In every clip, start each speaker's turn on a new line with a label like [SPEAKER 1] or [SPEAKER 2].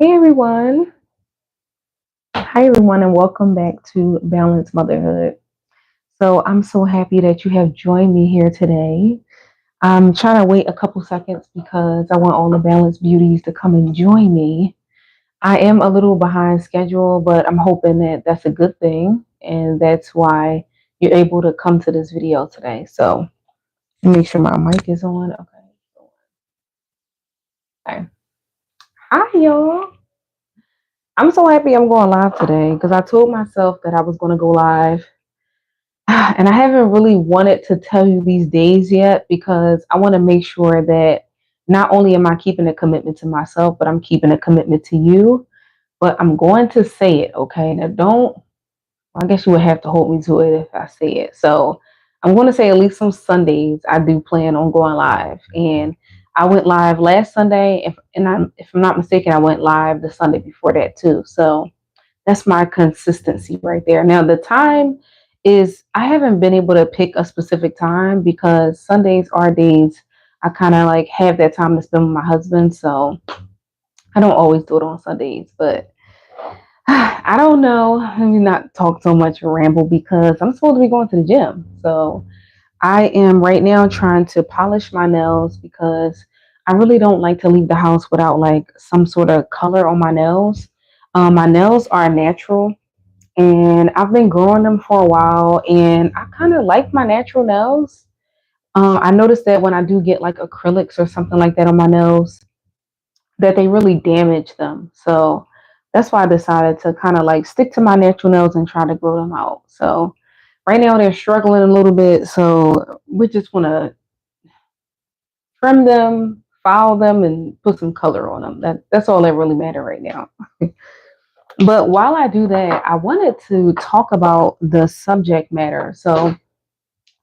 [SPEAKER 1] Hey everyone. Hi everyone and welcome back to Balanced Motherhood. So I'm so happy that you have joined me here today. I'm trying to wait a couple seconds because I want all the balanced beauties to come and join me. I am a little behind schedule, but I'm hoping that that's a good thing and that's why you're able to come to this video today. So make sure my mic is on. Okay. Hi y'all. I'm so happy I'm going live today because I told myself that I was going to go live. And I haven't really wanted to tell you these days yet because I want to make sure that not only am I keeping a commitment to myself, but I'm keeping a commitment to you. But I'm going to say it, okay? Now, don't, well, I guess you would have to hold me to it if I say it. So I'm going to say at least some Sundays I do plan on going live. And I went live last Sunday. If I'm not mistaken, I went live the Sunday before that too. So that's my consistency right there. Now, the time is, I haven't been able to pick a specific time because Sundays are days I kind of like have that time to spend with my husband. So I don't always do it on Sundays, but I don't know. Let me not talk so much or ramble because I'm supposed to be going to the gym. So I am right now trying to polish my nails because I really don't like to leave the house without like some sort of color on my nails. My nails are natural and I've been growing them for a while and I kind of like my natural nails. I noticed that when I do get like acrylics or something like that on my nails, that they really damage them. So that's why I decided to kind of like stick to my natural nails and try to grow them out. So right now they're struggling a little bit. So we just want to trim them, file them, and put some color on them. That's all that really matters right now. But while I do that, I wanted to talk about the subject matter. So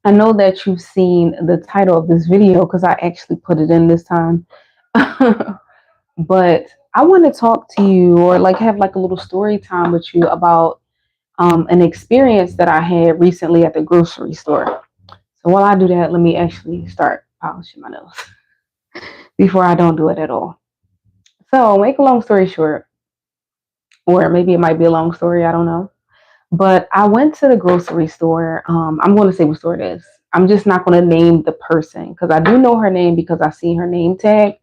[SPEAKER 1] I know that you've seen the title of this video because I actually put it in this time. But I want to talk to you or like have like a little story time with you about an experience that I had recently at the grocery store. So while I do that, let me actually start polishing my nails before I don't do it at all. So make a long story short, or maybe it might be a long story, I don't know. But I went to the grocery store. I'm going to say what store it is. I'm just not going to name the person because I do know her name because I see her name tag,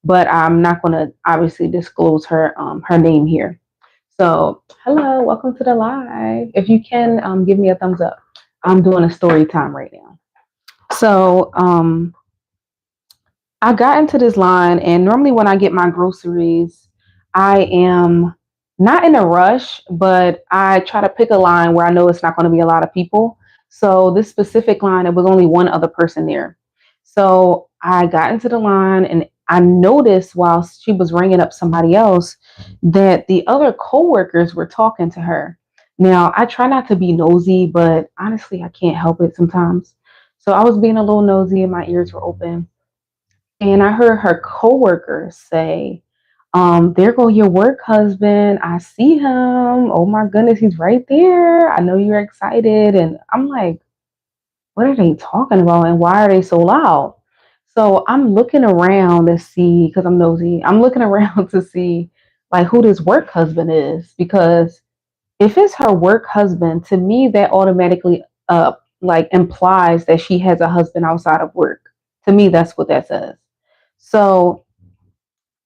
[SPEAKER 1] but I'm not going to obviously disclose her name here. So, hello, welcome to the live. If you can give me a thumbs up, I'm doing a story time right now. So, I got into this line, and normally when I get my groceries, I am not in a rush, but I try to pick a line where I know it's not going to be a lot of people. So this specific line, it was only one other person there. So I got into the line, and I noticed while she was ringing up somebody else that the other coworkers were talking to her. Now I try not to be nosy, but honestly, I can't help it sometimes. So I was being a little nosy, and my ears were open. And I heard her coworker say, there go your work husband. I see him. Oh my goodness, he's right there. I know you're excited. And I'm like, what are they talking about? And why are they so loud? So I'm looking around to see, because I'm nosy, I'm looking around to see like who this work husband is. Because if it's her work husband, to me, that automatically like implies that she has a husband outside of work. To me, that's what that says. So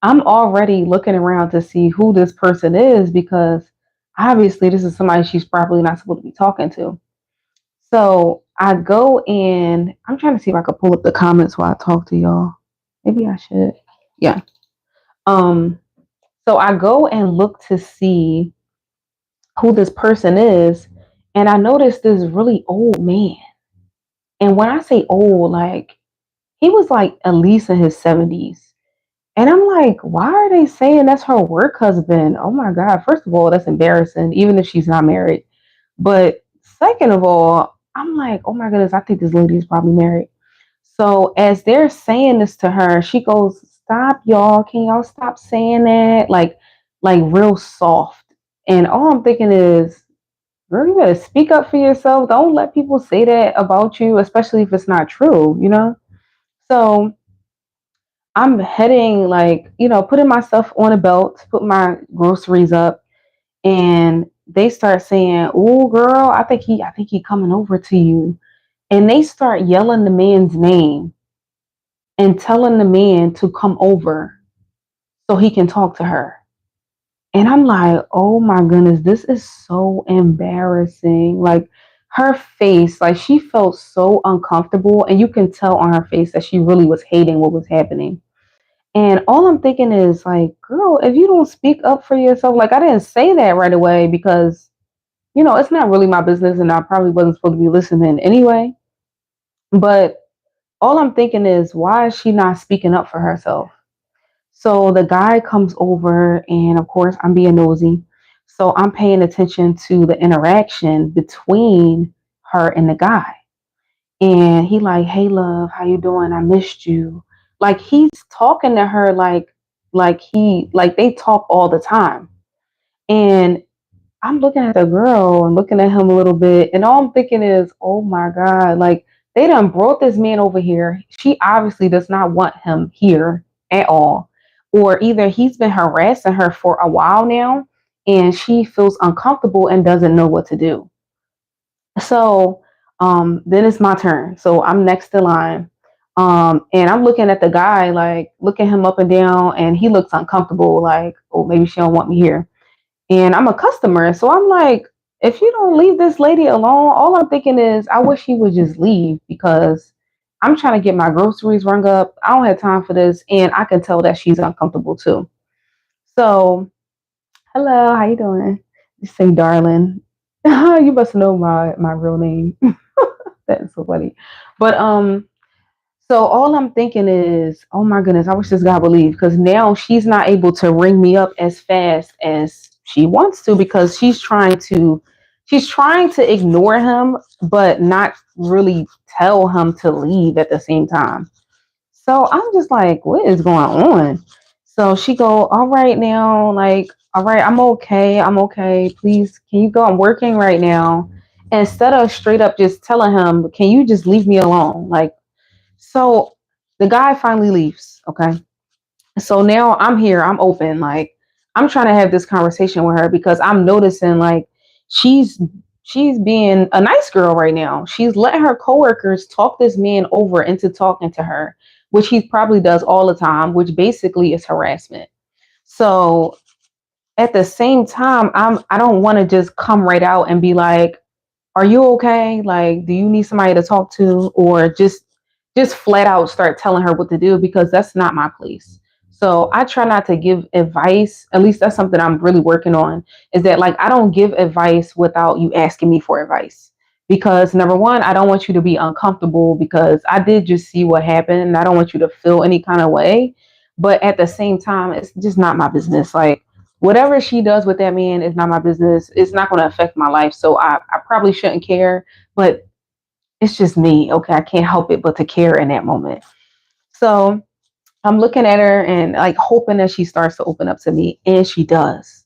[SPEAKER 1] I'm already looking around to see who this person is because obviously this is somebody she's probably not supposed to be talking to. So I go in, I'm trying to see if I could pull up the comments while I talk to y'all. Maybe I should. Yeah. Um, so I go and look to see who this person is, and I noticed this really old man. And when I say old, like he was like at least in his 70s. And I'm like, why are they saying that's her work husband? Oh my God. First of all, that's embarrassing, even if she's not married. But second of all, I'm like, oh my goodness, I think this lady is probably married. So as they're saying this to her, she goes, stop, y'all. Can y'all stop saying that? Like real soft. And all I'm thinking is, girl, you better speak up for yourself. Don't let people say that about you, especially if it's not true, you know? So I'm heading like, putting myself on a belt, put my groceries up, and they start saying, "Oh, girl, I think he coming over to you." And they start yelling the man's name and telling the man to come over so he can talk to her. And I'm like, "Oh my goodness, this is so embarrassing." Like her face, like she felt so uncomfortable, and you can tell on her face that she really was hating what was happening. And all I'm thinking is like, girl, if you don't speak up for yourself, like I didn't say that right away because, it's not really my business and I probably wasn't supposed to be listening anyway. But all I'm thinking is, why is she not speaking up for herself? So the guy comes over, and of course, I'm being nosy. So I'm paying attention to the interaction between her and the guy. And he like, "Hey love, how you doing? I missed you." Like he's talking to her like they talk all the time. And I'm looking at the girl and looking at him a little bit, and all I'm thinking is, "Oh my God, like they done brought this man over here. She obviously does not want him here at all. Or either he's been harassing her for a while now and she feels uncomfortable and doesn't know what to do." So then it's my turn. So I'm next in line. And I'm looking at the guy, like looking him up and down, and he looks uncomfortable, like, "Oh, maybe she don't want me here." And I'm a customer, so I'm like, if you don't leave this lady alone, all I'm thinking is I wish he would just leave because I'm trying to get my groceries rung up. I don't have time for this, and I can tell that she's uncomfortable too. So, hello, how you doing? You say darling. You must know my real name. That's so funny. But so all I'm thinking is, oh my goodness, I wish this guy would leave because now she's not able to ring me up as fast as she wants to because she's trying to ignore him, but not really tell him to leave at the same time. So I'm just like, what is going on? So she go, all right now, like, all right, I'm okay. Please, can you go? I'm working right now. Instead of straight up just telling him, can you just leave me alone? Like, so the guy finally leaves. Okay. So now I'm here, I'm open. Like, I'm trying to have this conversation with her because I'm noticing like she's she's being a nice girl right now. She's letting her coworkers talk this man over into talking to her, which he probably does all the time, which basically is harassment. So at the same time, I don't want to just come right out and be like, are you okay? Like, do you need somebody to talk to? Or just flat out start telling her what to do because that's not my place. So I try not to give advice. At least that's something I'm really working on. Is that like I don't give advice without you asking me for advice. Because number one, I don't want you to be uncomfortable because I did just see what happened and I don't want you to feel any kind of way. But at the same time, it's just not my business. Like whatever she does with that man is not my business. It's not going to affect my life. So I probably shouldn't care, but it's just me. Okay. I can't help it but to care in that moment. So I'm looking at her and like hoping that she starts to open up to me. And she does.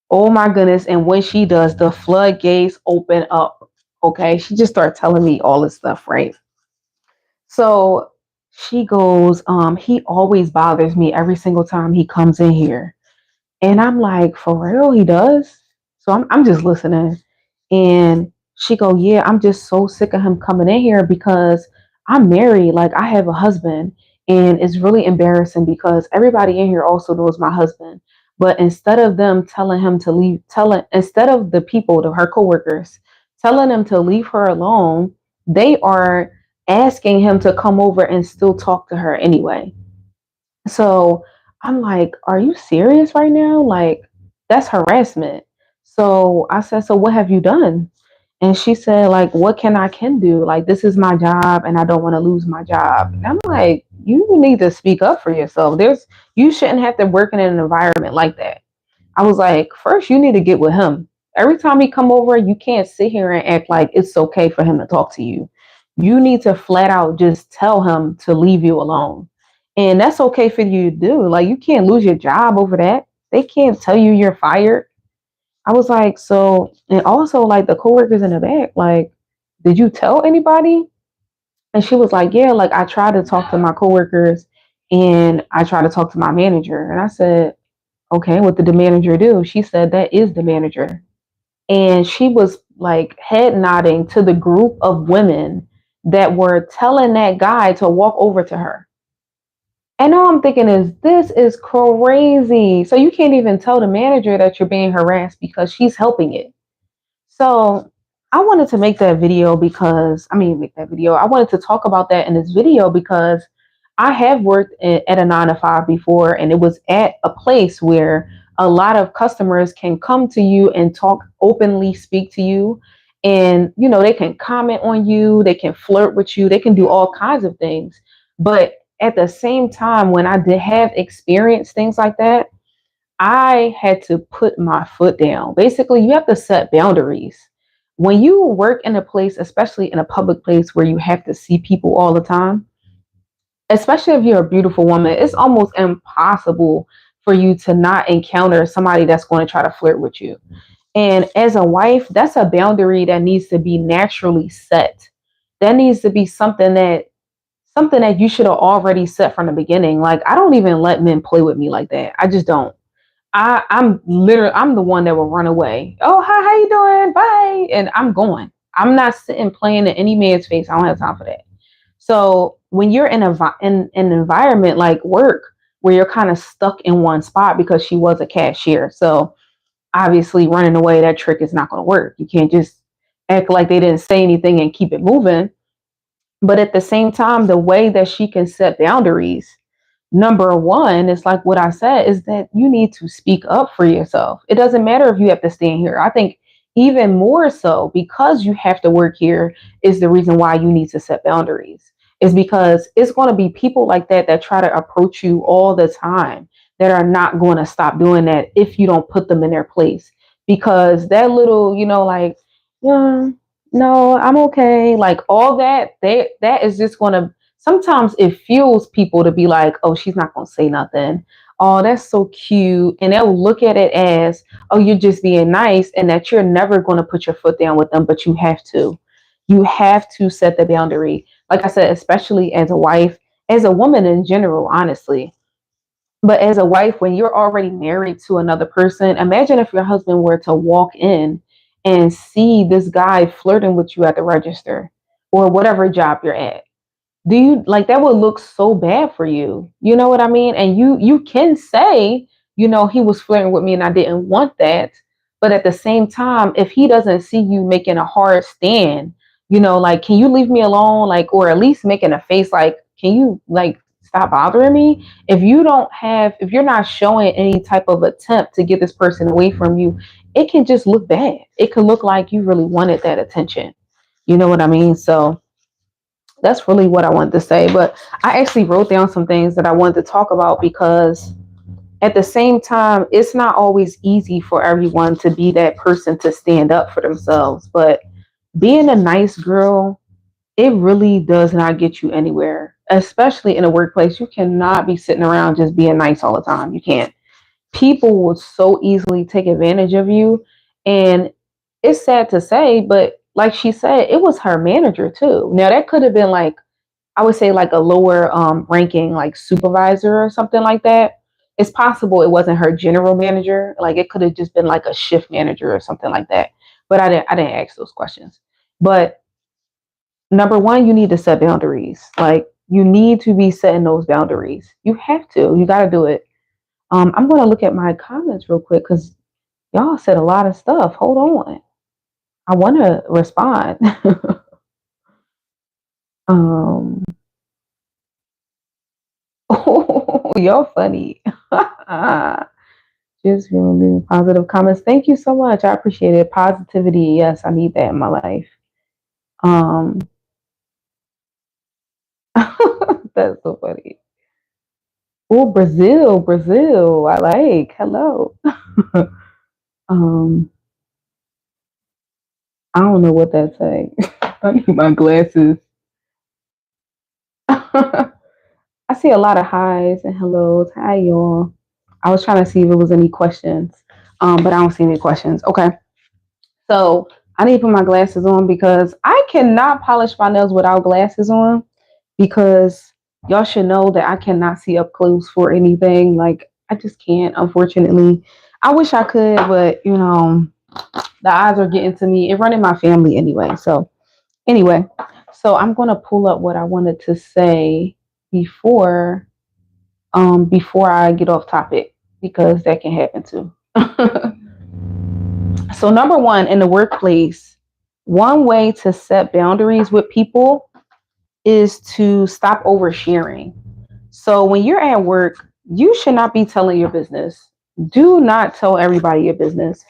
[SPEAKER 1] Oh my goodness. And when she does, the floodgates open up. Okay. She just started telling me all this stuff, right? So she goes, he always bothers me every single time he comes in here. And I'm like, for real, he does? So I'm just listening. And she go, yeah, I'm just so sick of him coming in here because I'm married. Like I have a husband. And it's really embarrassing because everybody in here also knows my husband. But instead of them telling him to leave, instead of the people, her coworkers, telling him to leave her alone, they are asking him to come over and still talk to her anyway. So I'm like, are you serious right now? Like, that's harassment. So I said, so what have you done? And she said, like, what can do? Like, this is my job and I don't want to lose my job. And I'm like, you need to speak up for yourself. You shouldn't have to work in an environment like that. I was like, first you need to get with him. Every time he come over, you can't sit here and act like it's okay for him to talk to you. You need to flat out just tell him to leave you alone. And that's okay for you to do. Like you can't lose your job over that. They can't tell you you're fired. I was like, so and also like the coworkers in the back, like, did you tell anybody? And she was like, yeah, like I tried to talk to my coworkers And I tried to talk to my manager and I said, okay, what did the manager do? She said, that is the manager. And she was like head nodding to the group of women that were telling that guy to walk over to her. And all I'm thinking is, this is crazy. So you can't even tell the manager that you're being harassed because she's helping it. So I wanted to make that video because, make that video. I wanted to talk about that in this video because I have worked at a 9 to 5 before, and it was at a place where a lot of customers can come to you and talk openly, speak to you. And, they can comment on you, they can flirt with you, they can do all kinds of things. But at the same time, when I did have experienced things like that, I had to put my foot down. Basically, you have to set boundaries. When you work in a place, especially in a public place where you have to see people all the time, especially if you're a beautiful woman, it's almost impossible for you to not encounter somebody that's going to try to flirt with you. And as a wife, that's a boundary that needs to be naturally set. That needs to be something that you should have already set from the beginning. Like, I don't even let men play with me like that. I just don't. I'm the one that will run away. Oh, hi, how you doing? Bye. And I'm going. I'm not sitting playing in any man's face. I don't have time for that. So when you're in an environment like work where you're kind of stuck in one spot because she was a cashier. So obviously running away, that trick is not going to work. You can't just act like they didn't say anything and keep it moving. But at the same time, the way that she can set boundaries, number one, is like what I said, is that you need to speak up for yourself. It doesn't matter if you have to stand here. I think even more so, because you have to work here, is the reason why you need to set boundaries. Is because it's going to be people like that try to approach you all the time, that are not going to stop doing that if you don't put them in their place. Because that little, like, yeah, no, I'm okay. Like all that is just going to, sometimes it fuels people to be like, oh, she's not going to say nothing. Oh, that's so cute. And they'll look at it as, oh, you're just being nice, and that you're never going to put your foot down with them, but you have to. You have to set the boundary. Like I said, especially as a wife, as a woman in general, honestly. But as a wife, when you're already married to another person, imagine if your husband were to walk in and see this guy flirting with you at the register or whatever job you're at. Do you like that? Would look so bad for you. You know what I mean? And you can say, he was flirting with me and I didn't want that. But at the same time, if he doesn't see you making a hard stand, like, can you leave me alone? Like, or at least making a face like, can you like stop bothering me? If you're not showing any type of attempt to get this person away from you, it can just look bad. It can look like you really wanted that attention. You know what I mean? So that's really what I wanted to say. But I actually wrote down some things that I wanted to talk about because at the same time, it's not always easy for everyone to be that person to stand up for themselves. But being a nice girl, it really does not get you anywhere, especially in a workplace. You cannot be sitting around just being nice all the time. You can't. People will so easily take advantage of you. And it's sad to say, but like she said, it was her manager too. Now, that could have been like, I would say like a lower ranking, like supervisor or something like that. It's possible it wasn't her general manager. Like it could have just been like a shift manager or something like that. But I didn't ask those questions. But number one, you need to set boundaries. Like you need to be setting those boundaries. You have to. You got to do it. I'm going to look at my comments real quick because y'all said a lot of stuff. Hold on. I want to respond. um, oh, y'all funny. Just really positive comments. Thank you so much. I appreciate it. Positivity. Yes, I need that in my life. Um, that's so funny. Oh, Brazil, Brazil. I like. Hello. um, I don't know what that's saying. I need my glasses. I see a lot of highs and hellos. Hi, y'all. I was trying to see if there was any questions, but I don't see any questions. Okay, so I need to put my glasses on because I cannot polish my nails without glasses on because y'all should know that I cannot see up close for anything. Like, I just can't, unfortunately. I wish I could, but the odds are getting to me. It run in my family anyway. So anyway, so I'm gonna pull up what I wanted to say before before I get off topic, because that can happen too. So number one, in the workplace, one way to set boundaries with people is to stop oversharing. So when you're at work, you should not be telling your business. Do not tell everybody your business.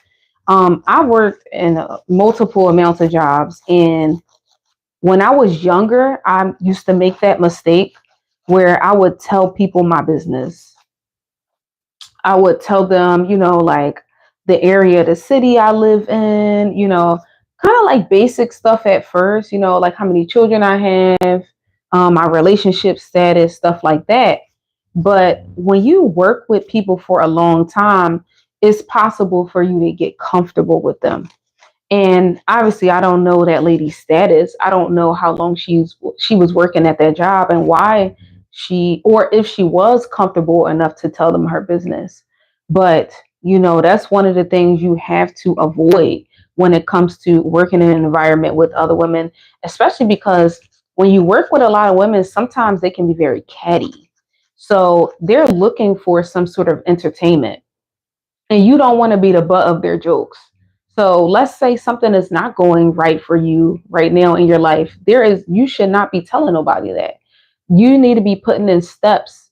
[SPEAKER 1] I've worked in multiple amounts of jobs, and when I was younger, I used to make that mistake where I would tell people my business. I would tell them, like the area, the city I live in, kind of like basic stuff at first, like how many children I have, my relationship status, stuff like that. But when you work with people for a long time, it's possible for you to get comfortable with them. And obviously, I don't know that lady's status. I don't know how long she was working at that job and why or if she was comfortable enough to tell them her business. But that's one of the things you have to avoid when it comes to working in an environment with other women, especially because when you work with a lot of women, sometimes they can be very catty. So they're looking for some sort of entertainment, and you don't want to be the butt of their jokes. So let's say something is not going right for you right now in your life. You should not be telling nobody that. You need to be putting in steps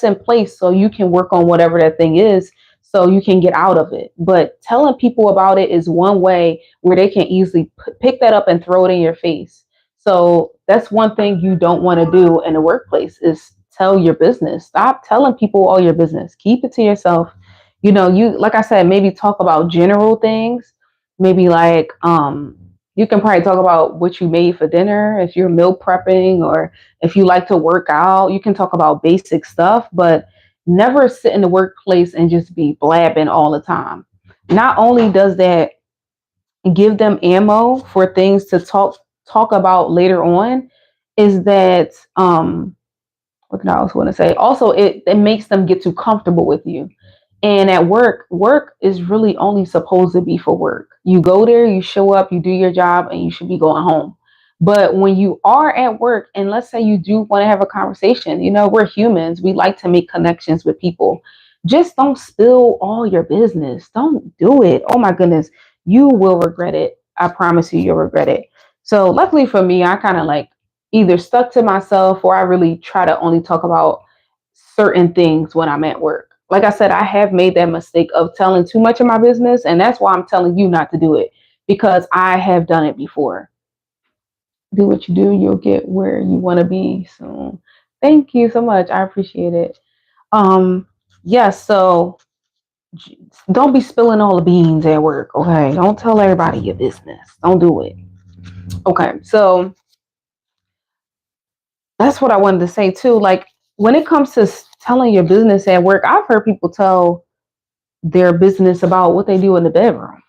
[SPEAKER 1] in place so you can work on whatever that thing is so you can get out of it. But telling people about it is one way where they can easily pick that up and throw it in your face. So that's one thing you don't want to do in the workplace is tell your business. Stop telling people all your business. Keep it to yourself. You, like I said, maybe talk about general things. Maybe like you can probably talk about what you made for dinner if you're meal prepping, or if you like to work out. You can talk about basic stuff, but never sit in the workplace and just be blabbing all the time. Not only does that give them ammo for things to talk about later on, is that what can I also want to say? Also, it makes them get too comfortable with you. And at work is really only supposed to be for work. You go there, you show up, you do your job, and you should be going home. But when you are at work, and let's say you do want to have a conversation, we're humans. We like to make connections with people. Just don't spill all your business. Don't do it. Oh my goodness. You will regret it. I promise you, you'll regret it. So luckily for me, I kind of like either stuck to myself, or I really try to only talk about certain things when I'm at work. Like I said, I have made that mistake of telling too much of my business, and that's why I'm telling you not to do it, because I have done it before. Do what you do, you'll get where you want to be. So, thank you so much. I appreciate it. Um, yes. So don't be spilling all the beans at work. Okay, don't tell everybody your business. Don't do it. Okay, so that's what I wanted to say too. Like when it comes to telling your business at work, I've heard people tell their business about what they do in the bedroom.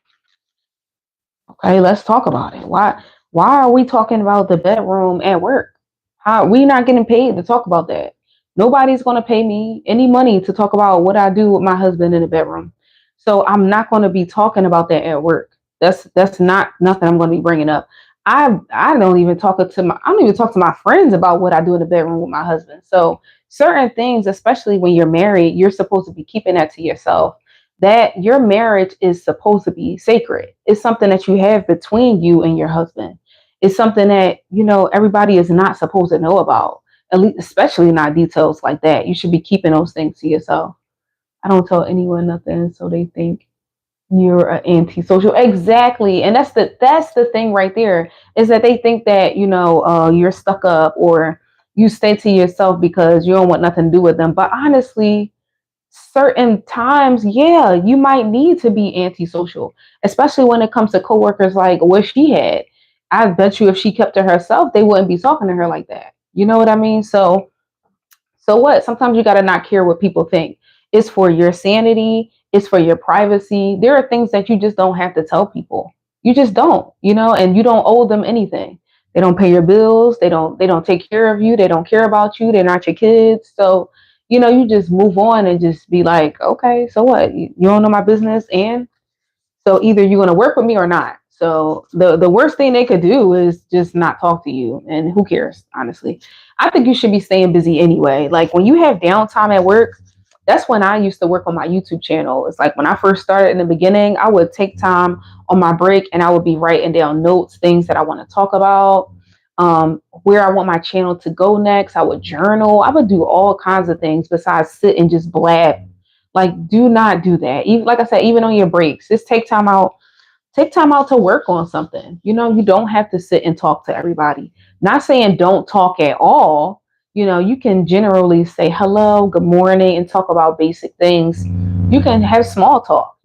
[SPEAKER 1] Okay, let's talk about it. Why are we talking about the bedroom at work? How we not getting paid to talk about that? Nobody's going to pay me any money to talk about what I do with my husband in the bedroom. So I'm not going to be talking about that at work. That's not nothing I'm going to be bringing up. I don't even I don't even talk to my friends about what I do in the bedroom with my husband. So certain things, especially when you're married, you're supposed to be keeping that to yourself. That your marriage is supposed to be sacred. It's something that you have between you and your husband. It's something that, everybody is not supposed to know about, at least, especially not details like that. You should be keeping those things to yourself. I don't tell anyone nothing, so they think you're an antisocial. Exactly. And that's the thing right there, is that they think that, you're stuck up, or you stay to yourself because you don't want nothing to do with them. But honestly, certain times, yeah, you might need to be antisocial, especially when it comes to coworkers like what she had. I bet you if she kept to herself, they wouldn't be talking to her like that. You know what I mean? So what? Sometimes you gotta not care what people think. It's for your sanity, it's for your privacy. There are things that you just don't have to tell people. You just don't, and you don't owe them anything. They don't pay your bills. They don't take care of you. They don't care about you. They're not your kids. So, you just move on and just be like, okay, so what? You don't know my business, and so either you're going to work with me or not. So the worst thing they could do is just not talk to you. And who cares, honestly? I think you should be staying busy anyway. Like when you have downtime at work, that's when I used to work on my YouTube channel. It's like when I first started in the beginning, I would take time on my break and I would be writing down notes, things that I want to talk about, where I want my channel to go next. I would journal. I would do all kinds of things besides sit and just blab. Like, do not do that. Even like I said, even on your breaks, just take time out. Take time out to work on something. You don't have to sit and talk to everybody. Not saying don't talk at all. You can generally say hello, good morning, and talk about basic things. You can have small talk.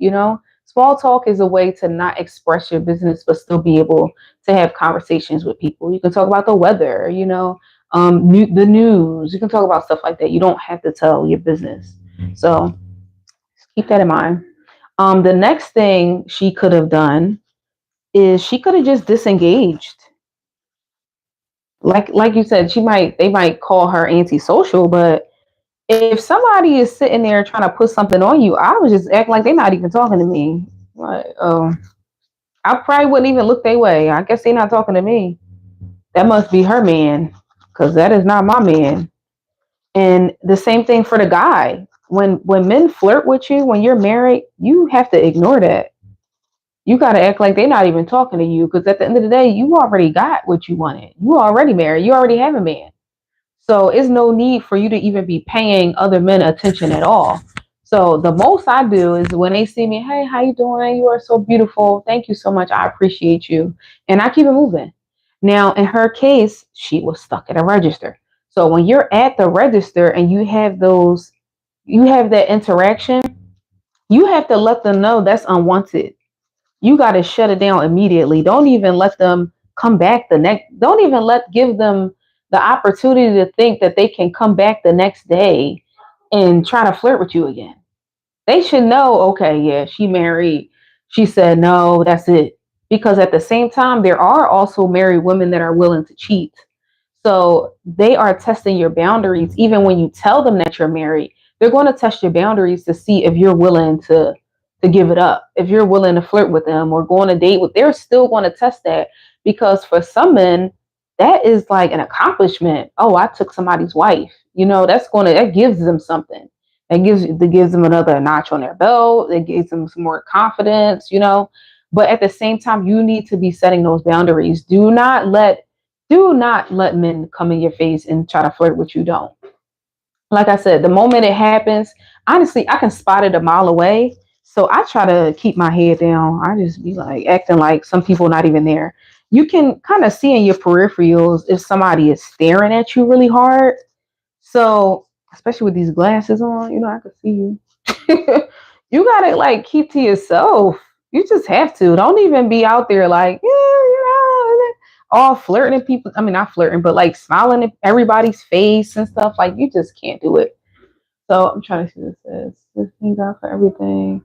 [SPEAKER 1] Small talk is a way to not express your business, but still be able to have conversations with people. You can talk about the weather, the news. You can talk about stuff like that. You don't have to tell your business. So keep that in mind. The next thing she could have done is she could have just disengaged. Like you said, they might call her antisocial, but if somebody is sitting there trying to put something on you, I would just act like they're not even talking to me. Like, oh, I probably wouldn't even look their way. I guess they're not talking to me. That must be her man, because that is not my man. And the same thing for the guy. When men flirt with you when you're married, you have to ignore that. You got to act like they're not even talking to you, because at the end of the day, you already got what you wanted. You already married. You already have a man. So it's no need for you to even be paying other men attention at all. So the most I do is when they see me, hey, how you doing? You are so beautiful. Thank you so much. I appreciate you. And I keep it moving. Now, in her case, she was stuck at a register. So when you're at the register and you have that interaction, you have to let them know that's unwanted. You got to shut it down immediately. Don't even let them come back the next. Don't even give them the opportunity to think that they can come back the next day and try to flirt with you again. They should know, okay, yeah, she married. She said no, that's it. Because at the same time, there are also married women that are willing to cheat. So they are testing your boundaries. Even when you tell them that you're married, they're going to test your boundaries to see if you're willing to give it up. If you're willing to flirt with them or go on a date with, they're still going to test that, because for some men, that is like an accomplishment. Oh, I took somebody's wife. That gives them something. That gives them another notch on their belt. It gives them some more confidence. But at the same time, you need to be setting those boundaries. Do not let men come in your face and try to flirt with you. Don't. Like I said, the moment it happens, honestly, I can spot it a mile away. So I try to keep my head down. I just be like acting like some people not even there. You can kind of see in your peripherals if somebody is staring at you really hard. So especially with these glasses on, I can see you. You gotta like keep to yourself. You just have to. Don't even be out there like, all flirting at people. I mean, not flirting, but like smiling at everybody's face and stuff. Like, you just can't do it. So I'm trying to see what this says. Just thank God for everything,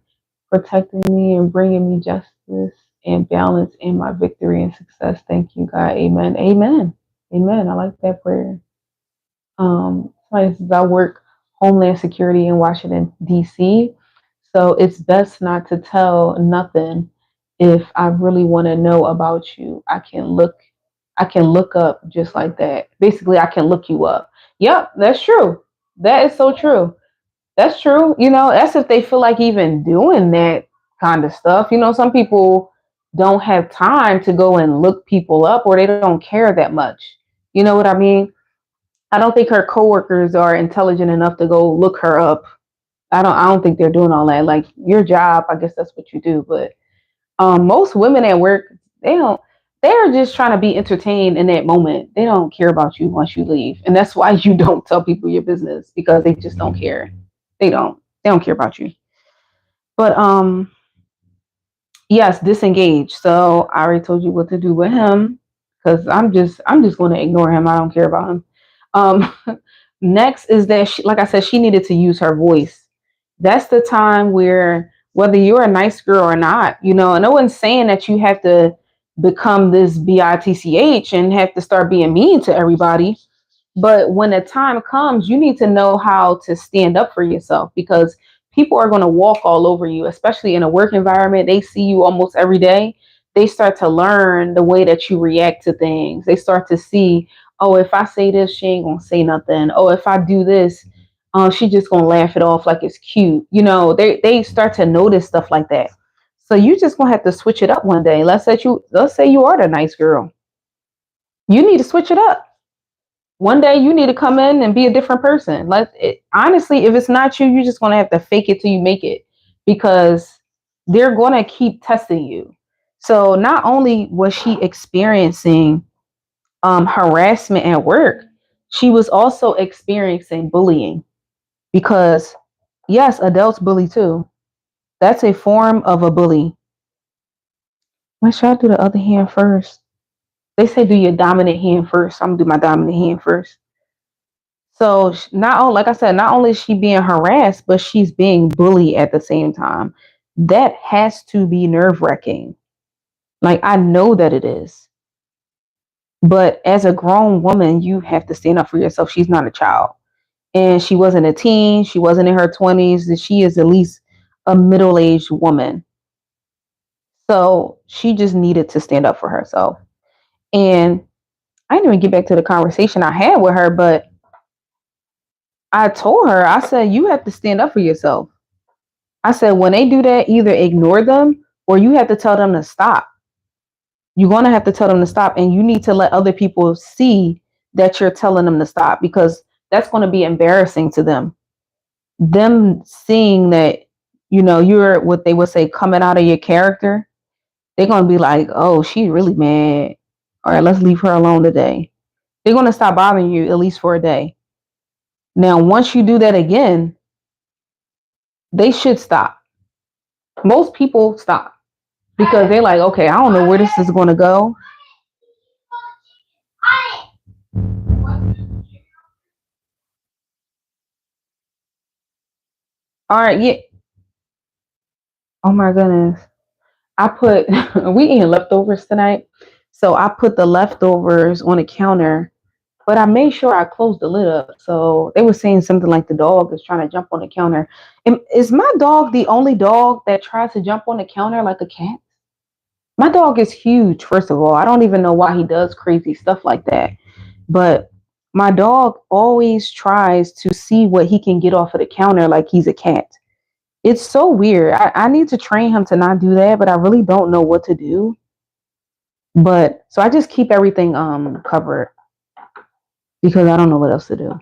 [SPEAKER 1] protecting me and bringing me justice and balance in my victory and success. Thank you, God. Amen. Amen. Amen. I like that prayer. Somebody says I work Homeland Security in Washington, D.C. So it's best not to tell nothing. If I really want to know about you, I can look up just like that. Basically, I can look you up. Yep, that's true. That is so true. That's true. That's if they feel like even doing that kind of stuff. Some people don't have time to go and look people up, or they don't care that much. You know what I mean? I don't think her coworkers are intelligent enough to go look her up. I don't think they're doing all that. Like, your job, I guess that's what you do. But most women at work, they don't. They're just trying to be entertained in that moment. They don't care about you once you leave, and that's why you don't tell people your business, because they just don't care. They don't. They don't care about you. But yes, disengage. So I already told you what to do with him, because I'm just going to ignore him. I don't care about him. Um, Next is that like I said, she needed to use her voice. That's the time where, whether you're a nice girl or not, and no one's saying that you have to become this bitch and have to start being mean to everybody. But when the time comes, you need to know how to stand up for yourself, because people are going to walk all over you, especially in a work environment. They see you almost every day. They start to learn the way that you react to things. They start to see, oh, if I say this, she ain't going to say nothing. Oh, if I do this, she just going to laugh it off like it's cute. They start to notice stuff like that. So you just going to have to switch it up one day. Let's say you are the nice girl. You need to switch it up. One day you need to come in and be a different person. Honestly, if it's not you, you're just going to have to fake it till you make it, because they're going to keep testing you. So not only was she experiencing harassment at work, she was also experiencing bullying, because yes, adults bully too. That's a form of a bully. Why should I do the other hand first? They say do your dominant hand first. I'm gonna do my dominant hand first. So not only, like I said, not only is she being harassed, but she's being bullied at the same time. That has to be nerve wracking. Like, I know that it is. But as a grown woman, you have to stand up for yourself. She's not a child. And she wasn't a teen. She wasn't in her 20s. She is at least a middle aged woman. So she just needed to stand up for herself. And I didn't even get back to the conversation I had with her, but I told her, I said, you have to stand up for yourself. I said, when they do that, either ignore them or you have to tell them to stop. You're going to have to tell them to stop, and you need to let other people see that you're telling them to stop, because that's going to be embarrassing to them. Them seeing that, you're what they would say coming out of your character, they're going to be like, oh, she's really mad. All right, let's leave her alone today. They're going to stop bothering you at least for a day. Now, once you do that again, they should stop. Most people stop because they're like, okay, I don't know where this is going to go. All right, yeah. Oh my goodness. I put, we eating leftovers tonight. So I put the leftovers on the counter, but I made sure I closed the lid up. So they were saying something like the dog is trying to jump on the counter. And is my dog the only dog that tries to jump on the counter like a cat? My dog is huge, first of all. I don't even know why he does crazy stuff like that. But my dog always tries to see what he can get off of the counter like he's a cat. It's so weird. I need to train him to not do that, but I really don't know what to do. But so I just keep everything covered because I don't know what else to do.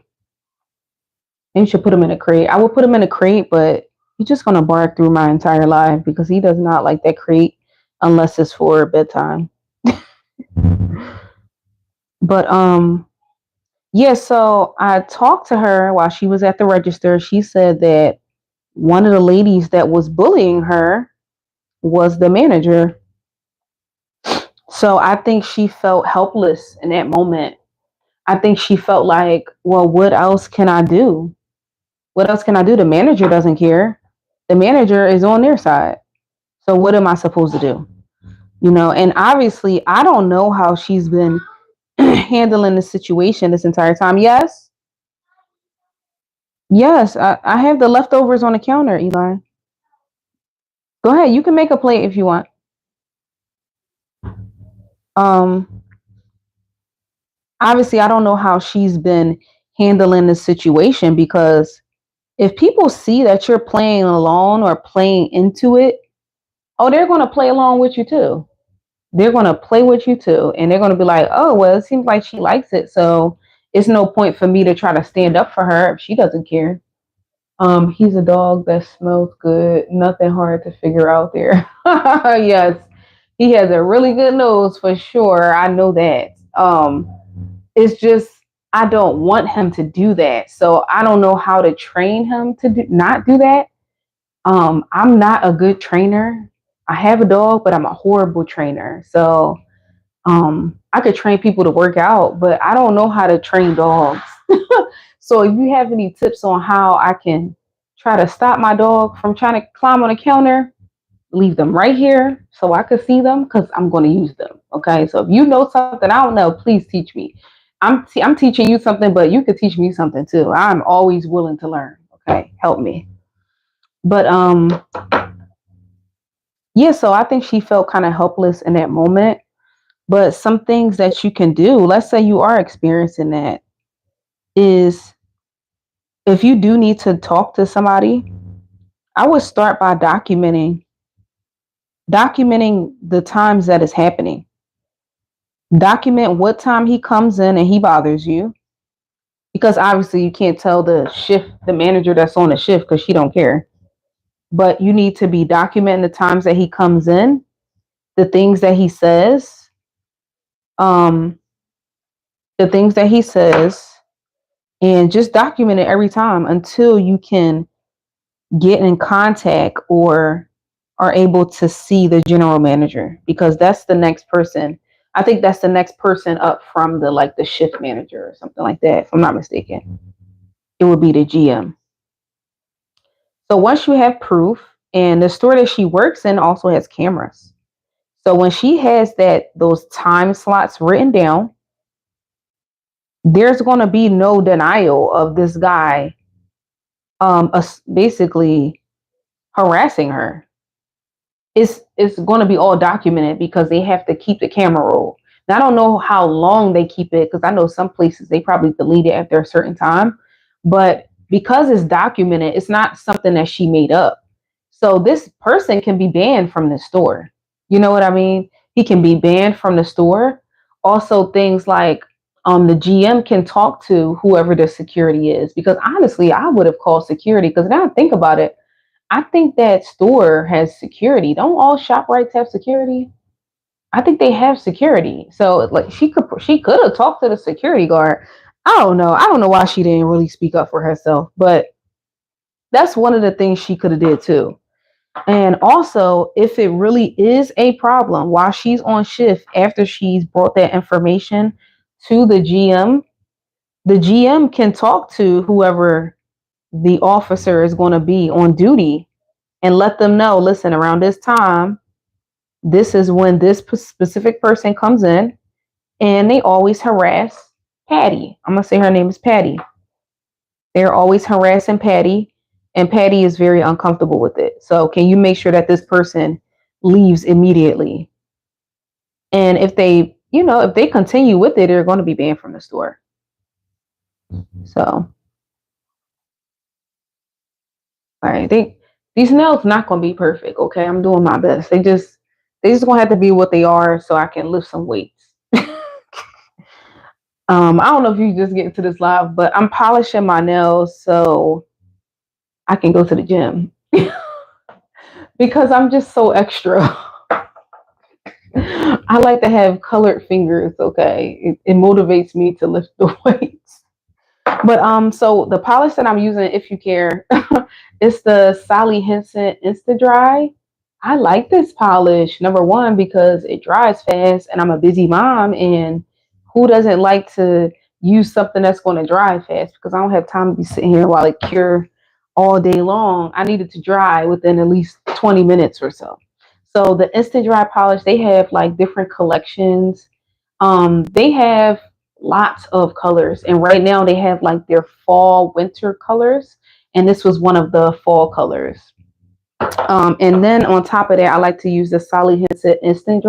[SPEAKER 1] Maybe you should put him in a crate. I would put him in a crate, but he's just gonna bark through my entire life because he does not like that crate unless it's for bedtime. But yeah, so I talked to her while she was at the register. She said that one of the ladies that was bullying her was the manager. So I think she felt helpless in that moment. I think she felt like, well, what else can I do? What else can I do? The manager doesn't care. The manager is on their side. So what am I supposed to do? And obviously I don't know how she's been handling the situation this entire time. Yes. Yes, I have the leftovers on the counter, Eli. Go ahead. You can make a plate if you want. Um, Obviously, I don't know how she's been handling the situation, because if people see that you're playing along or playing into it, oh, they're going to play along with you too. They're going to play with you too. And they're going to be like, oh, well, it seems like she likes it. So it's no point for me to try to stand up for her if she doesn't care. He's a dog that smells good. Nothing hard to figure out there. Yes, he has a really good nose for sure. I know that. It's just I don't want him to do that, so I don't know how to train him to not do that. I'm not a good trainer. I have a dog, but I'm a horrible trainer. So I could train people to work out, but I don't know how to train dogs. So if you have any tips on how I can try to stop my dog from trying to climb on a counter, leave them right here so I could see them because I'm going to use them. Okay. So if you know something I don't know, please teach me. I'm teaching you something, but you could teach me something too. I'm always willing to learn. Okay. Help me. But yeah, so I think she felt kind of helpless in that moment. But some things that you can do, let's say you are experiencing that, is if you do need to talk to somebody, I would start by documenting the times that is happening. Document what time he comes in and he bothers you, because obviously you can't tell the manager that's on the shift because she don't care. But you need to be documenting the times that he comes in, the things that he says, um, the things that he says, and just document it every time until you can get in contact or are able to see the general manager, because that's the next person. I think that's the next person up from the shift manager or something like that, if I'm not mistaken. It would be the GM. So once you have proof, and the store that she works in also has cameras. So when she has those time slots written down, there's going to be no denial of this guy basically harassing her. It's going to be all documented because they have to keep the camera roll. Now, I don't know how long they keep it, because I know some places they probably delete it after a certain time, but because it's documented, it's not something that she made up. So this person can be banned from the store. You know what I mean? He can be banned from the store. Also, things like the GM can talk to whoever the security is, because honestly, I would have called security, because now I think about it, I think that store has security. Don't all ShopRites have security? I think they have security. So like she could have talked to the security guard. I don't know. I don't know why she didn't really speak up for herself, but that's one of the things she could have did too. And also, if it really is a problem while she's on shift after she's brought that information to the GM can talk to whoever the officer is going to be on duty and let them know, listen, around this time, this is when this specific person comes in, and they always harass Patty. I'm going to say her name is Patty. They're always harassing Patty, and Patty is very uncomfortable with it. So can you make sure that this person leaves immediately? And if they continue with it, they're going to be banned from the store. So, all right, these nails not going to be perfect. Okay, I'm doing my best. They just gonna have to be what they are so I can lift some weights. I don't know if you just get into this live, but I'm polishing my nails so I can go to the gym because I'm just so extra. I like to have colored fingers. Okay, it motivates me to lift the weights. But so the polish that I'm using, if you care, it's the Sally Henson Insta Dry. I like this polish, number one, because it dries fast, and I'm a busy mom, and who doesn't like to use something that's going to dry fast? Because I don't have time to be sitting here while it cure all day long. I need it to dry within at least 20 minutes or so. So the Instant Dry polish, they have like different collections. They have lots of colors, and right now they have like their fall winter colors, and this was one of the fall colors. And then on top of that, I like to use the Sally Henson Insta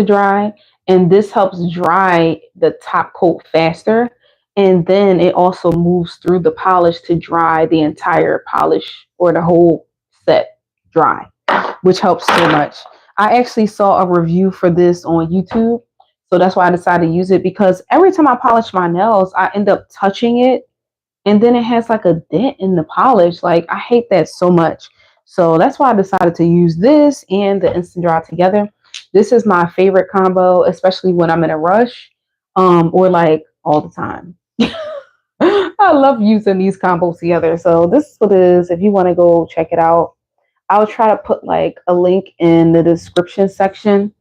[SPEAKER 1] Dry, and this helps dry the top coat faster, and then it also moves through the polish to dry the entire polish or the whole set dry, which helps so much. I actually saw a review for this on YouTube, so that's why I decided to use it, because every time I polish my nails, I end up touching it, and then it has like a dent in the polish. Like, I hate that so much. So that's why I decided to use this and the Instant Dry together. This is my favorite combo, especially when I'm in a rush, or like all the time. I love using these combos together. So this is what it is. If you want to go check it out, I'll try to put like a link in the description section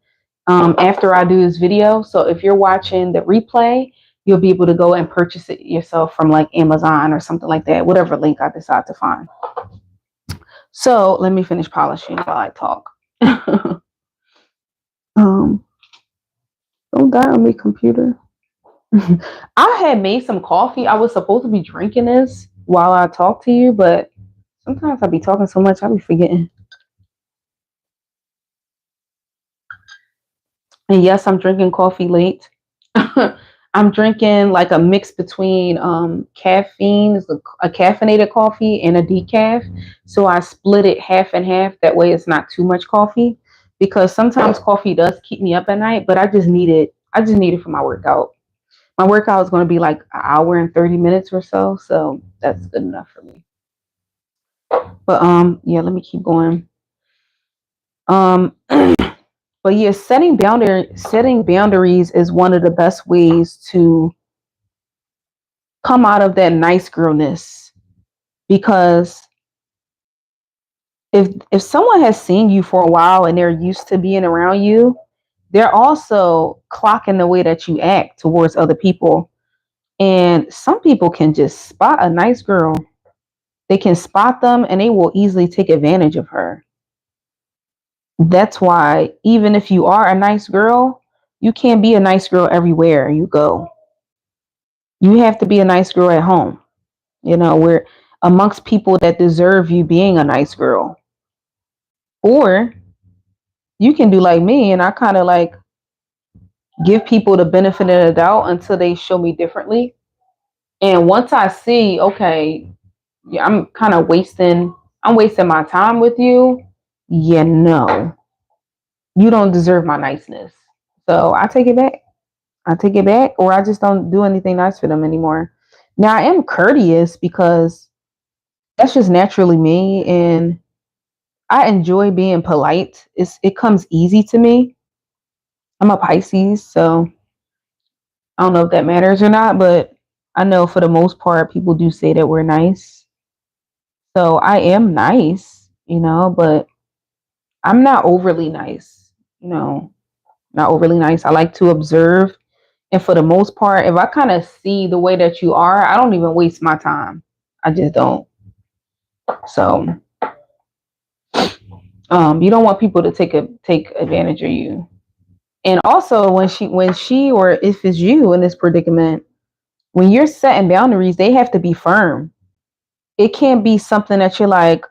[SPEAKER 1] after I do this video. So if you're watching the replay, you'll be able to go and purchase it yourself from like Amazon or something like that, whatever link I decide to find. So let me finish polishing while I talk. um, don't die on me, computer. I had made some coffee. I was supposed to be drinking this while I talk to you, but sometimes I be talking so much I be forgetting. And yes, I'm drinking coffee late. I'm drinking like a mix between caffeine, a caffeinated coffee, and a decaf. So I split it half and half. That way it's not too much coffee. Because sometimes coffee does keep me up at night, but I just need it. I just need it for my workout. My workout is going to be like an hour and 30 minutes or so. So that's good enough for me. But yeah, let me keep going. Um but yeah, setting boundaries is one of the best ways to come out of that nice girlness, because if someone has seen you for a while and they're used to being around you, they're also clocking the way that you act towards other people. And some people can just spot a nice girl. They can spot them and they will easily take advantage of her. That's why even if you are a nice girl, you can't be a nice girl everywhere you go. You have to be a nice girl at home. We're amongst people that deserve you being a nice girl. Or you can do like me and I kind of like give people the benefit of the doubt until they show me differently. And once I see, okay, yeah, I'm wasting my time with you. Yeah, no, you don't deserve my niceness. So I take it back. I take it back, or I just don't do anything nice for them anymore. Now I am courteous because that's just naturally me, and I enjoy being polite. It comes easy to me. I'm a Pisces, so I don't know if that matters or not, but I know for the most part, people do say that we're nice. So I am nice, but I'm not overly nice, not overly nice. I like to observe. And for the most part, if I kind of see the way that you are, I don't even waste my time. I just don't. So, you don't want people to take advantage of you. And also, when she or if it's you in this predicament, when you're setting boundaries, they have to be firm. It can't be something that you're like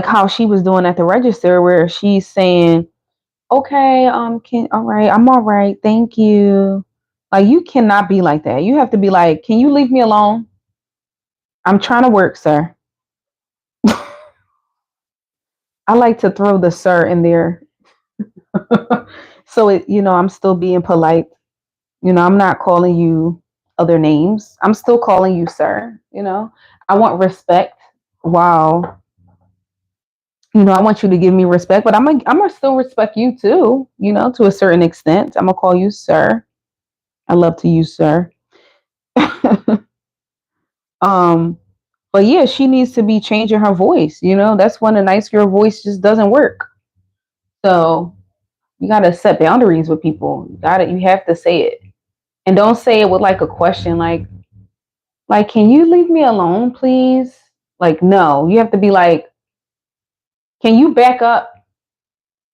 [SPEAKER 1] how she was doing at the register, where she's saying, "Okay, can all right, I'm all right, thank you." Like you cannot be like that. You have to be like, "Can you leave me alone? I'm trying to work, sir." I like to throw the "sir" in there, so I'm still being polite. I'm not calling you other names. I'm still calling you sir. I want respect. Wow. I want you to give me respect, but I'm gonna still respect you too, to a certain extent. I'm gonna call you sir. I love to use sir. um, but yeah, she needs to be changing her voice. That's when a nice girl voice just doesn't work. So you gotta set boundaries with people. You have to say it. And don't say it with like a question like, can you leave me alone, please? Like, no, you have to be like, can you back up?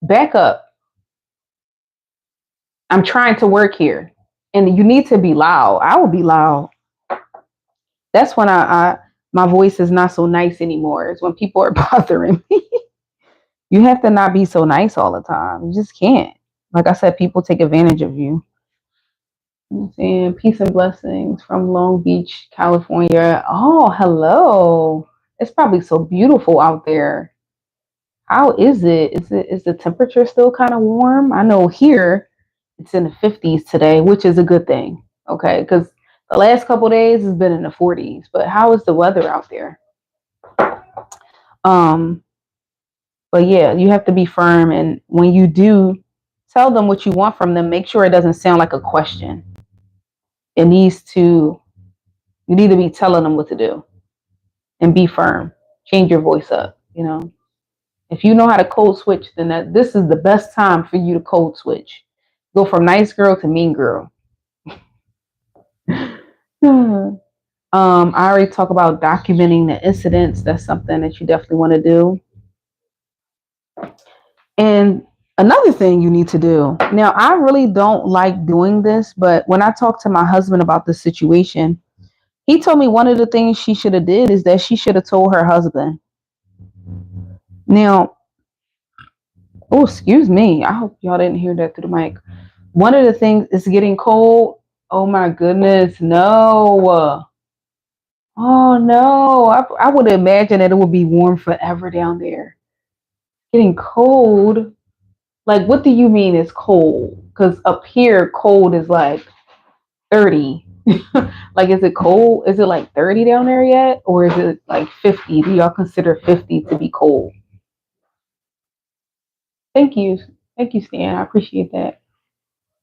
[SPEAKER 1] Back up. I'm trying to work here. And you need to be loud. I will be loud. That's when my voice is not so nice anymore. It's when people are bothering me. You have to not be so nice all the time. You just can't. Like I said, people take advantage of you. And peace and blessings from Long Beach, California. Oh, hello. It's probably so beautiful out there. How is it? Is the temperature still kind of warm? I know here it's in the 50s today, which is a good thing. Okay, because the last couple of days has been in the 40s. But how is the weather out there? Um, but yeah, you have to be firm, and when you do tell them what you want from them, make sure it doesn't sound like a question. It needs to You need to be telling them what to do and be firm. Change your voice up. If you know how to code switch, then this is the best time for you to code switch. Go from nice girl to mean girl. I already talked about documenting the incidents. That's something that you definitely want to do. And another thing you need to do. Now, I really don't like doing this, but when I talked to my husband about this situation, he told me one of the things she should have did is that she should have told her husband. Now, oh, excuse me. I hope y'all didn't hear that through the mic. One of the things is getting cold. Oh my goodness, no. Oh no. I would imagine that it would be warm forever down there. Getting cold. Like, what do you mean it's cold? Because up here, cold is like 30. Like, is it cold? Is it like 30 down there yet? Or is it like 50? Do y'all consider 50 to be cold? Thank you. Thank you, Stan. I appreciate that.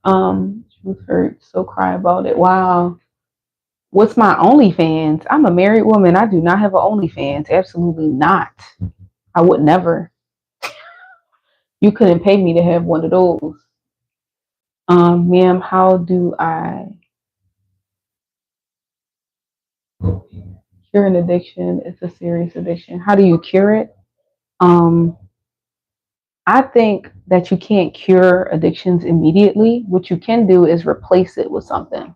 [SPEAKER 1] Truth hurts, so cry about it. Wow. What's my OnlyFans? I'm a married woman. I do not have an OnlyFans. Absolutely not. I would never. You couldn't pay me to have one of those. Ma'am, how do I cure an addiction? It's a serious addiction. How do you cure it? Um, I think that you can't cure addictions immediately. What you can do is replace it with something.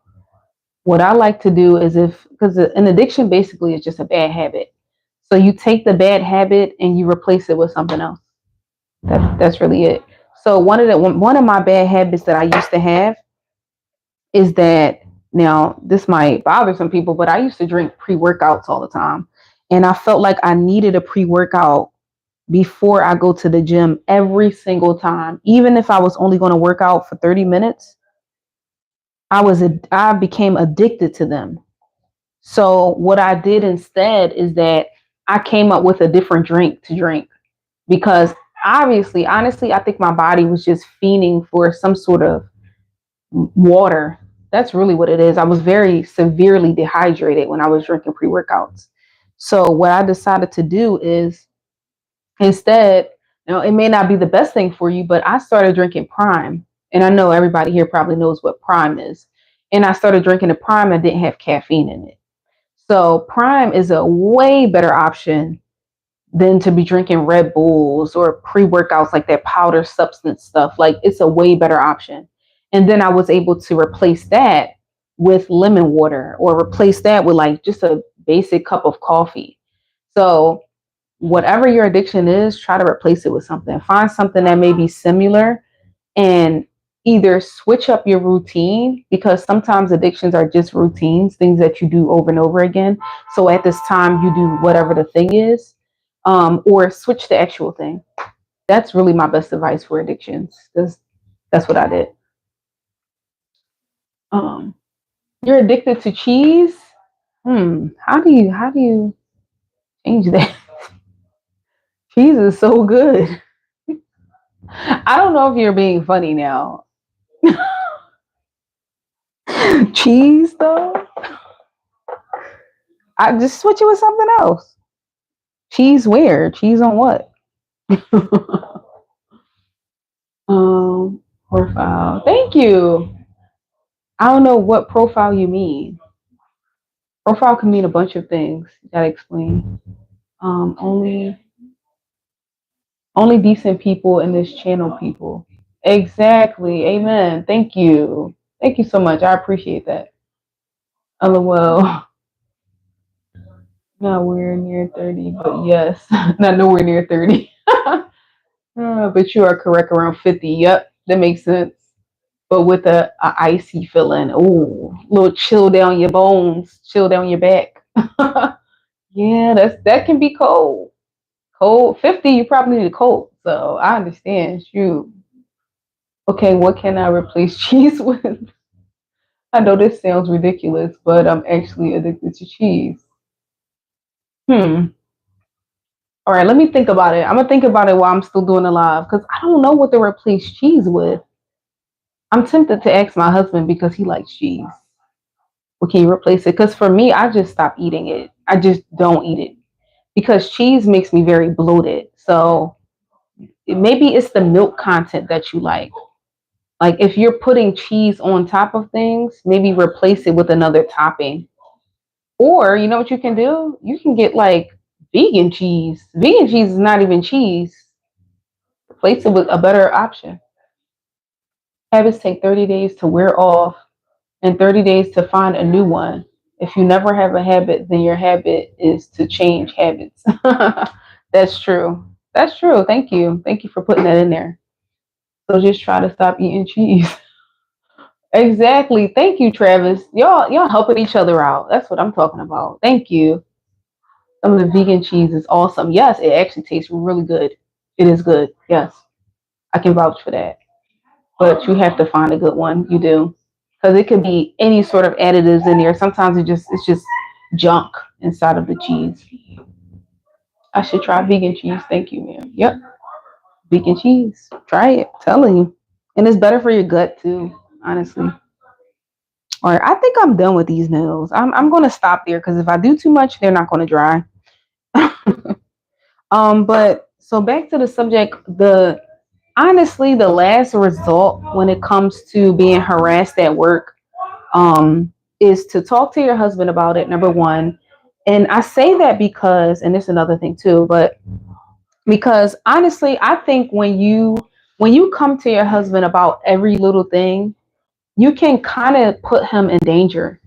[SPEAKER 1] What I like to do is because an addiction basically is just a bad habit. So you take the bad habit and you replace it with something else. That's really it. So one of my bad habits that I used to have is that now this might bother some people, but I used to drink pre-workouts all the time. And I felt like I needed a pre-workout before I go to the gym every single time. Even if I was only going to work out for 30 minutes, I became addicted to them. So what I did instead is that I came up with a different drink to drink because obviously, honestly, I think my body was just fiending for some sort of water. That's really what it is. I was very severely dehydrated when I was drinking pre-workouts. So what I decided to do is instead, it may not be the best thing for you, but I started drinking Prime. And I know everybody here probably knows what Prime is. And I started drinking the Prime and didn't have caffeine in it. So Prime is a way better option than to be drinking Red Bulls or pre-workouts like that powder substance stuff. Like, it's a way better option. And then I was able to replace that with lemon water or replace that with like just a basic cup of coffee. So whatever your addiction is, try to replace it with something. Find something that may be similar and either switch up your routine because sometimes addictions are just routines, things that you do over and over again. So at this time, you do whatever the thing is, or switch the actual thing. That's really my best advice for addictions because that's what I did. Um, you're addicted to cheese. How do you change that? Cheese is so good. I don't know if you're being funny now. Cheese though, I just switch it with something else. Cheese where? Cheese on what? Profile. Thank you. I don't know what profile you mean. Profile can mean a bunch of things. You gotta explain. Only decent people in this channel, people. Exactly. Amen. Thank you. Thank you so much. I appreciate that. LOL. Nowhere near 30, but yes, not nowhere near 30. But you are correct around 50. Yep, that makes sense. But with a icy feeling, ooh, little chill down your bones, chill down your back. Yeah, that can be cold. Cold 50, you probably need a cold. So I understand. Shoot. Okay, what can I replace cheese with? I know this sounds ridiculous, but I'm actually addicted to cheese. Hmm. All right, let me think about it. I'm gonna think about it while I'm still doing the live because I don't know what to replace cheese with. I'm tempted to ask my husband because he likes cheese. Well, can you replace it? Because for me, I just stop eating it. I just don't eat it because cheese makes me very bloated. So maybe it's the milk content that you like. Like if you're putting cheese on top of things, maybe replace it with another topping. Or you know what you can do? You can get like vegan cheese. Vegan cheese is not even cheese. Replace it with a better option. Habits take 30 days to wear off and 30 days to find a new one. If you never have a habit, then your habit is to change habits. That's true. That's true. Thank you. Thank you for putting that in there. So just try to stop eating cheese. Exactly. Thank you, Travis. Y'all helping each other out. That's what I'm talking about. Thank you. Some of the vegan cheese is awesome. Yes, it actually tastes really good. It is good. Yes, I can vouch for that. But you have to find a good one. You do, because it could be any sort of additives in there. Sometimes it's just junk inside of the cheese. I should try vegan cheese. Thank you, ma'am. Yep, vegan cheese. Try it. Telling you, and it's better for your gut too. Honestly. All right, I think I'm done with these nails. I'm gonna stop there because if I do too much, they're not gonna dry. But so back to the subject, the honestly the last result when it comes to being harassed at work, is to talk to your husband about it, number one. And I say that because, and this is another thing too, but because honestly, I think when you come to your husband about every little thing, you can kind of put him in danger.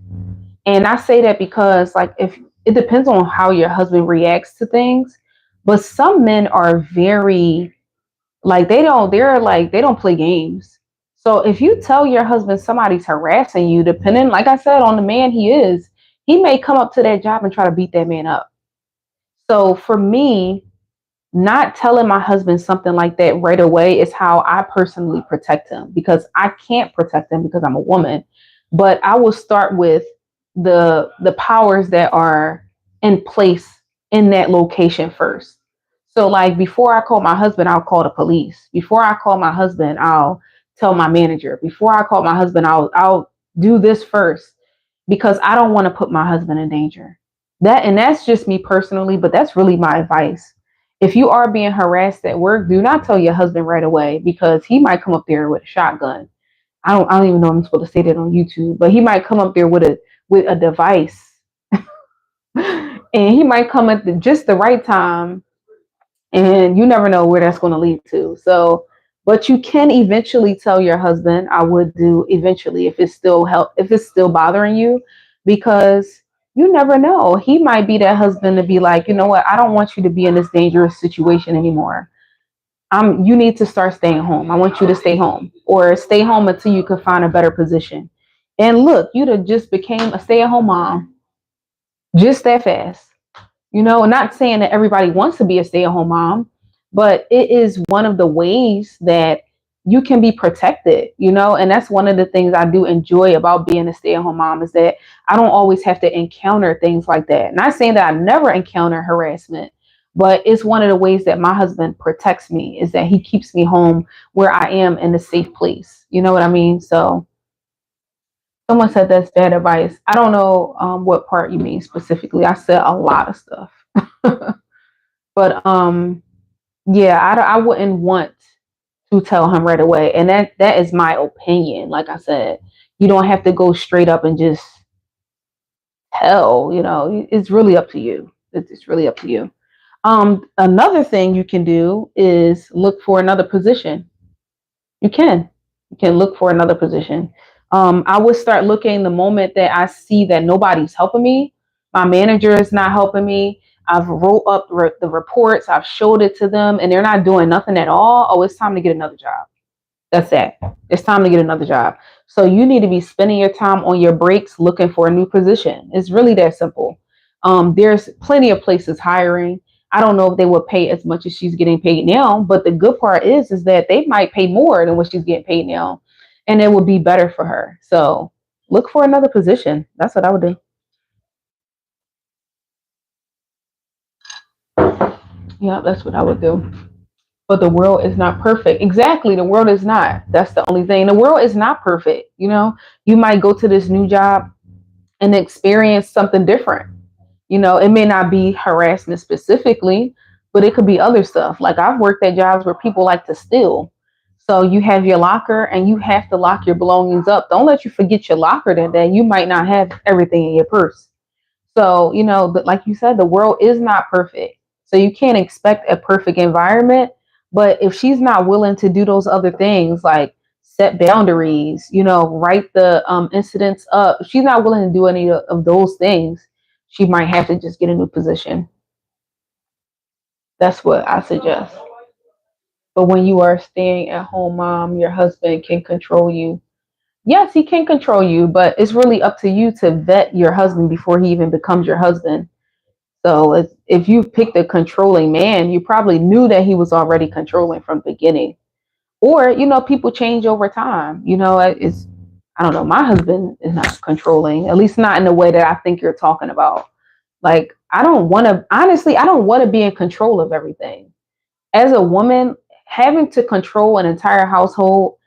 [SPEAKER 1] And I say that because, like, if it depends on how your husband reacts to things, but some men are very, like, they don't play games. So if you tell your husband somebody's harassing you, depending, like I said, on the man he is, he may come up to that job and try to beat that man up. So for me, not telling my husband something like that right away is how I personally protect him, because I can't protect him because I'm a woman. But I will start with the powers that are in place in that location first. So like before I call my husband, I'll call the police. Before I call my husband, I'll tell my manager. Before I call my husband, I'll do this first, because I don't want to put my husband in danger. That's just me personally, but that's really my advice. If you are being harassed at work, do not tell your husband right away, because he might come up there with a shotgun. I don't even know if I'm supposed to say that on YouTube, but he might come up there with a device, and he might come at just the right time, and you never know where that's going to lead to. So, but you can eventually tell your husband. I would do eventually if it's still bothering you, because you never know. He might be that husband to be like, you know what, I don't want you to be in this dangerous situation anymore. You need to start staying home. I want you to stay home, or stay home until you can find a better position. And look, you'd have just became a stay-at-home mom just that fast. Not saying that everybody wants to be a stay-at-home mom, but it is one of the ways that you can be protected. And that's one of the things I do enjoy about being a stay-at-home mom, is that I don't always have to encounter things like that. Not saying that I never encounter harassment, but it's one of the ways that my husband protects me, is that he keeps me home where I am in a safe place. You know what I mean? So someone said that's bad advice. I don't know what part you mean specifically. I said a lot of stuff. But yeah, I wouldn't want to tell him right away. And that is my opinion. Like I said, you don't have to go straight up and just tell. It's really up to you. It's really up to you. Another thing you can do is look for another position. You can. You can look for another position. I would start looking the moment that I see that nobody's helping me. My manager is not helping me. I've wrote up the reports. I've showed it to them, and they're not doing nothing at all. Oh, it's time to get another job. That's it. It's time to get another job. So you need to be spending your time on your breaks looking for a new position. It's really that simple. There's plenty of places hiring. I don't know if they will pay as much as she's getting paid now, but the good part is that they might pay more than what she's getting paid now, and it would be better for her. So look for another position. That's what I would do. Yeah, that's what I would do. But the world is not perfect. Exactly, the world is not. That's the only thing. The world is not perfect. You might go to this new job and experience something different. It may not be harassment specifically, but it could be other stuff. Like, I've worked at jobs where people like to steal. So you have your locker and you have to lock your belongings up. Don't let you forget your locker that day. You might not have everything in your purse. So, but like you said, the world is not perfect. So you can't expect a perfect environment, But if she's not willing to do those other things, like set boundaries, write the incidents up, if she's not willing to do any of those things, she might have to just get a new position. That's what I suggest. But when you are staying at home mom, your husband can control you. Yes, he can control you, but it's really up to you to vet your husband before he even becomes your husband. So if you picked a controlling man, you probably knew that he was already controlling from the beginning. Or, people change over time. It's, I don't know, my husband is not controlling, at least not in the way that I think you're talking about. Like, I don't want to be in control of everything. As a woman, having to control an entire household,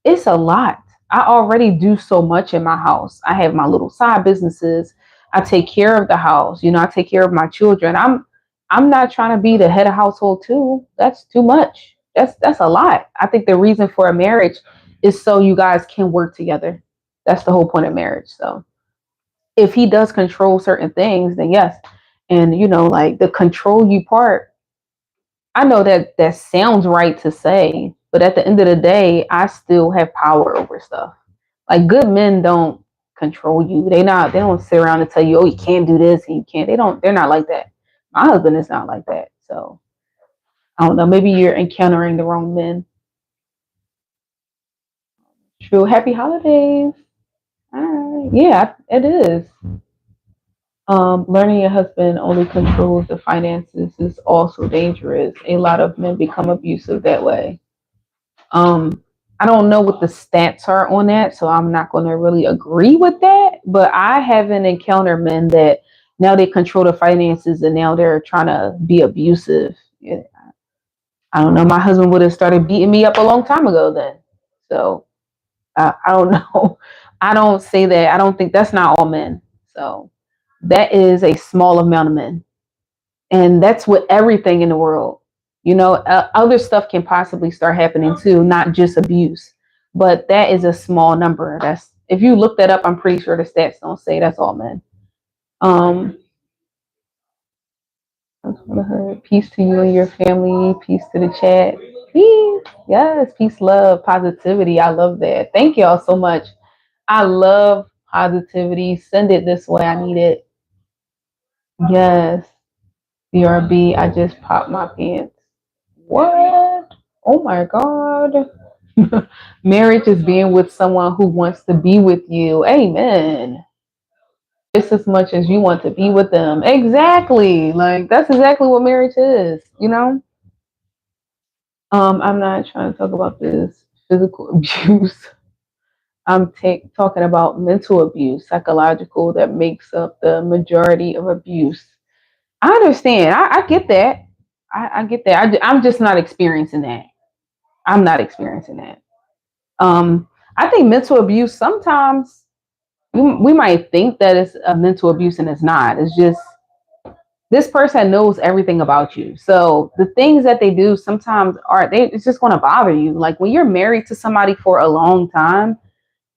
[SPEAKER 1] it's a lot. I already do so much in my house. I have my little side businesses. I take care of the house. I take care of my children. I'm not trying to be the head of household too. That's too much. That's a lot. I think the reason for a marriage is so you guys can work together. That's the whole point of marriage. So if he does control certain things, then yes. And like the control you part, I know that that sounds right to say, but at the end of the day, I still have power over stuff. Like good men don't control you. They don't sit around and tell you, oh, you can't do this and you can't. They're not like that. My husband is not like that. So I don't know. Maybe you're encountering the wrong men. True. Happy holidays. All right. Yeah, it is. Learning your husband only controls the finances is also dangerous. A lot of men become abusive that way. Um, I don't know what the stats are on that, so I'm not going to really agree with that. But I haven't encountered men that now they control the finances and now they're trying to be abusive. Yeah, I don't know. My husband would have started beating me up a long time ago then. So I don't know. I don't say that. I don't think that's not all men. So that is a small amount of men. And that's with everything in the world. Other stuff can possibly start happening too, not just abuse. But that is a small number. That's if you look that up, I'm pretty sure the stats don't say that's all men. Um, peace to you and your family. Peace to the chat. Peace. Yes, peace, love, positivity. I love that. Thank y'all so much. I love positivity. Send it this way. I need it. Yes. BRB. I just popped my pants. What? Oh my God. Marriage is being with someone who wants to be with you. Amen. Just as much as you want to be with them. Exactly. Like that's exactly what marriage is. I'm not trying to talk about this physical abuse. I'm talking about mental abuse, psychological, that makes up the majority of abuse. I understand. I get that. I get that. I'm just not experiencing that. I'm not experiencing that. I think mental abuse sometimes we might think that it's a mental abuse and it's not. It's just this person knows everything about you. So the things that they do sometimes it's just going to bother you. Like when you're married to somebody for a long time,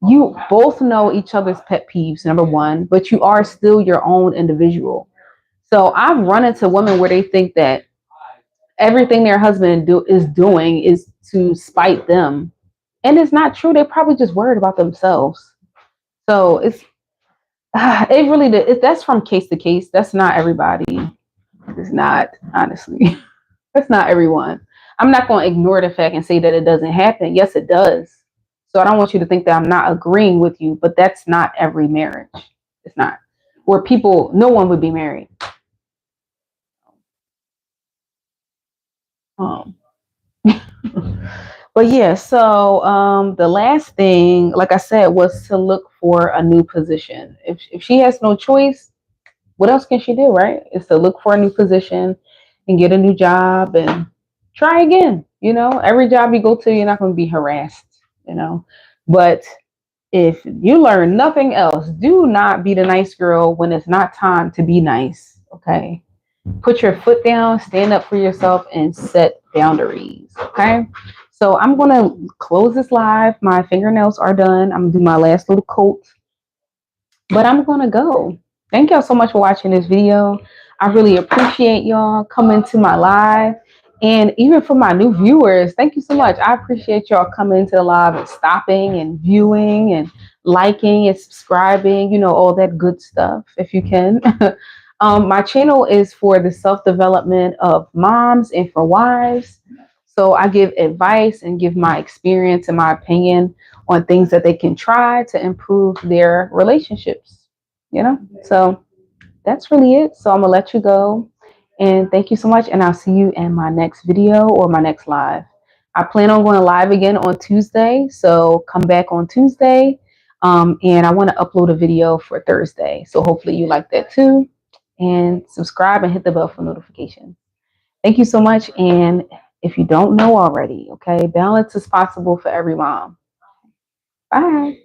[SPEAKER 1] you both know each other's pet peeves, number one, but you are still your own individual. So I've run into women where they think that everything their husband is doing is to spite them. And it's not true. They're probably just worried about themselves. So it really that's from case to case. That's not everybody. It's not, honestly. That's not everyone. I'm not going to ignore the fact and say that it doesn't happen. Yes, it does. So I don't want you to think that I'm not agreeing with you, but that's not every marriage. It's not. Where no one would be married. Um, but yeah, so the last thing, like I said, was to look for a new position. If she has no choice, what else can she do, right? Is to look for a new position and get a new job and try again. Every job you go to, you're not going to be harassed. But if you learn nothing else, do not be the nice girl when it's not time to be nice. Okay. Put your foot down, stand up for yourself, and set boundaries. Okay. So I'm going to close this live. My fingernails are done. I'm going to do my last little coat, but I'm going to go. Thank y'all so much for watching this video. I really appreciate y'all coming to my live. And even for my new viewers, thank you so much. I appreciate y'all coming to the live and stopping and viewing and liking and subscribing, all that good stuff if you can. My channel is for the self development of moms and for wives. So I give advice and give my experience and my opinion on things that they can try to improve their relationships, So that's really it. So I'm going to let you go. And thank you so much. And I'll see you in my next video or my next live. I plan on going live again on Tuesday. So come back on Tuesday. And I want to upload a video for Thursday. So hopefully you like that too. And subscribe and hit the bell for notifications. Thank you so much. And if you don't know already, okay, balance is possible for every mom. Bye.